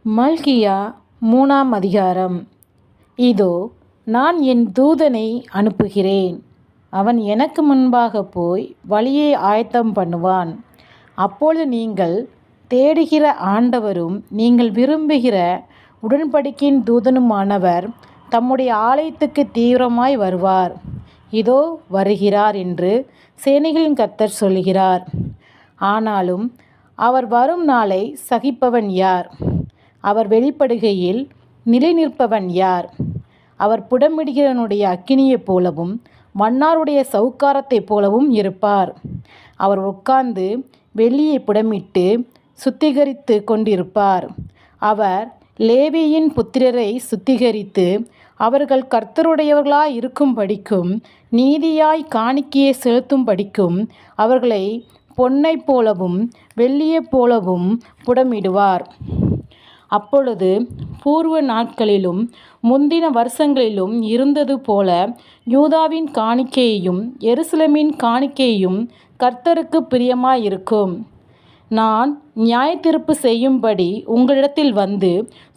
மல்கியா 3ஆம் அதிகாரம். இதோ, நான் என் தூதனை அனுப்புகிறேன். அவன் எனக்கு முன்பாக போய் வழியை ஆயத்தம் பண்ணுவான். அப்பொழுது நீங்கள் தேடுகிற ஆண்டவரும் நீங்கள் விரும்புகிற உடன்படிக்கையின் தூதனுமானவர் தம்முடைய ஆலயத்துக்கு தீவிரமாய் வருவார். இதோ வருகிறார் என்று சேனைகளின் கர்த்தர் சொல்கிறார். ஆனாலும் அவர் வரும் நாளை சகிப்பவன் யார்? அவர் வெளிப்படுகையில் நிலை நிற்பவன் யார்? அவர் புடமிடுகிறவனுடைய அக்கினியைப் போலவும் மன்னாருடைய சவுக்காரத்தைப் போலவும் இருப்பார். அவர் உட்கார்ந்து வெள்ளியை புடமிட்டு சுத்திகரித்து கொண்டிருப்பார். அவர் லேவியின் புத்திரரை சுத்திகரித்து அவர்கள் கர்த்தருடையவர்களாய் இருக்கும்படிக்கும் நீதியாய் காணிக்கையை செலுத்தும்படிக்கும் அவர்களை பொன்னைப் போலவும் வெள்ளியைப் போலவும் புடமிடுவார். அப்பொழுது பூர்வ நாட்களிலும் முந்தின வருஷங்களிலும் இருந்தது போல யூதாவின் காணிக்கையையும் எருசலேமின் காணிக்கையையும் கர்த்தருக்கு பிரியமாயிருக்கும். நான் நியாயத்தீர்ப்பு செய்யும்படி உங்களிடத்தில் வந்து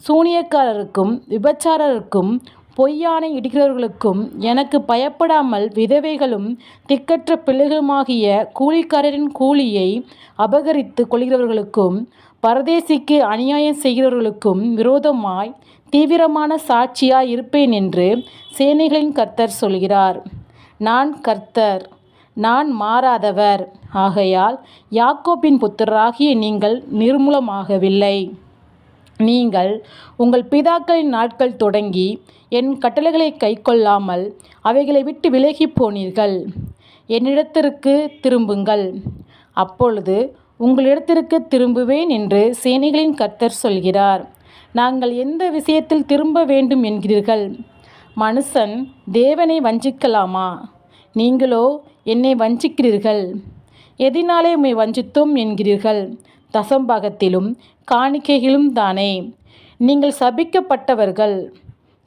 சூனியக்காரருக்கும் விபச்சாரருக்கும் பொய்யானை இடுகிறவர்களுக்கும் எனக்கு பயப்படாமல் விதவைகளும் திக்கற்ற பிள்ளைகளுமாகிய கூலிக்காரரின் கூலியை அபகரித்து கொள்கிறவர்களுக்கும் பரதேசிக்கு அநியாயம் செய்கிறவர்களுக்கும் விரோதமாய் தீவிரமான சாட்சியாய் இருப்பேன் என்று சேனைகளின் கர்த்தர் சொல்கிறார். நான் கர்த்தர், நான் மாறாதவர். ஆகையால் யாக்கோபின் புத்திரராகிய நீங்கள் நிர்மூலமாகவில்லை. நீங்கள் உங்கள் பிதாக்களின் நாட்கள் தொடங்கி என் கட்டளைகளை கைக்கொள்ளாமல் அவைகளை விட்டு விலகி போனீர்கள். என்னிடத்திற்கு திரும்புங்கள், அப்பொழுது உங்களிடத்திற்கு திரும்புவேன் என்று சேனைகளின் கர்த்தர் சொல்கிறார். நாங்கள் எந்த விஷயத்தில் திரும்ப வேண்டும் என்கிறீர்கள்? மனுஷன் தேவனை வஞ்சிக்கலாமா? நீங்களோ என்னை வஞ்சிக்கிறீர்கள். எதினாலே உம்மை வஞ்சித்தோம் என்கிறீர்கள்? தசம்பாகத்திலும் காணிக்கைகளும் தானே. நீங்கள் சபிக்கப்பட்டவர்கள்.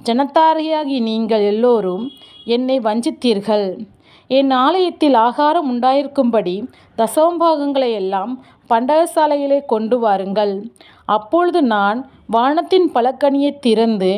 ஜனத்தாரியாகி நீங்கள் எல்லோரும் என்னை வஞ்சித்தீர்கள். என் ஆலயத்தில் ஆகாரம் உண்டாயிருக்கும்படி தசமபாகங்களை எல்லாம் பண்டகசாலையிலே கொண்டு வாருங்கள். அப்பொழுது நான் வானத்தின் பலகணியை திறந்து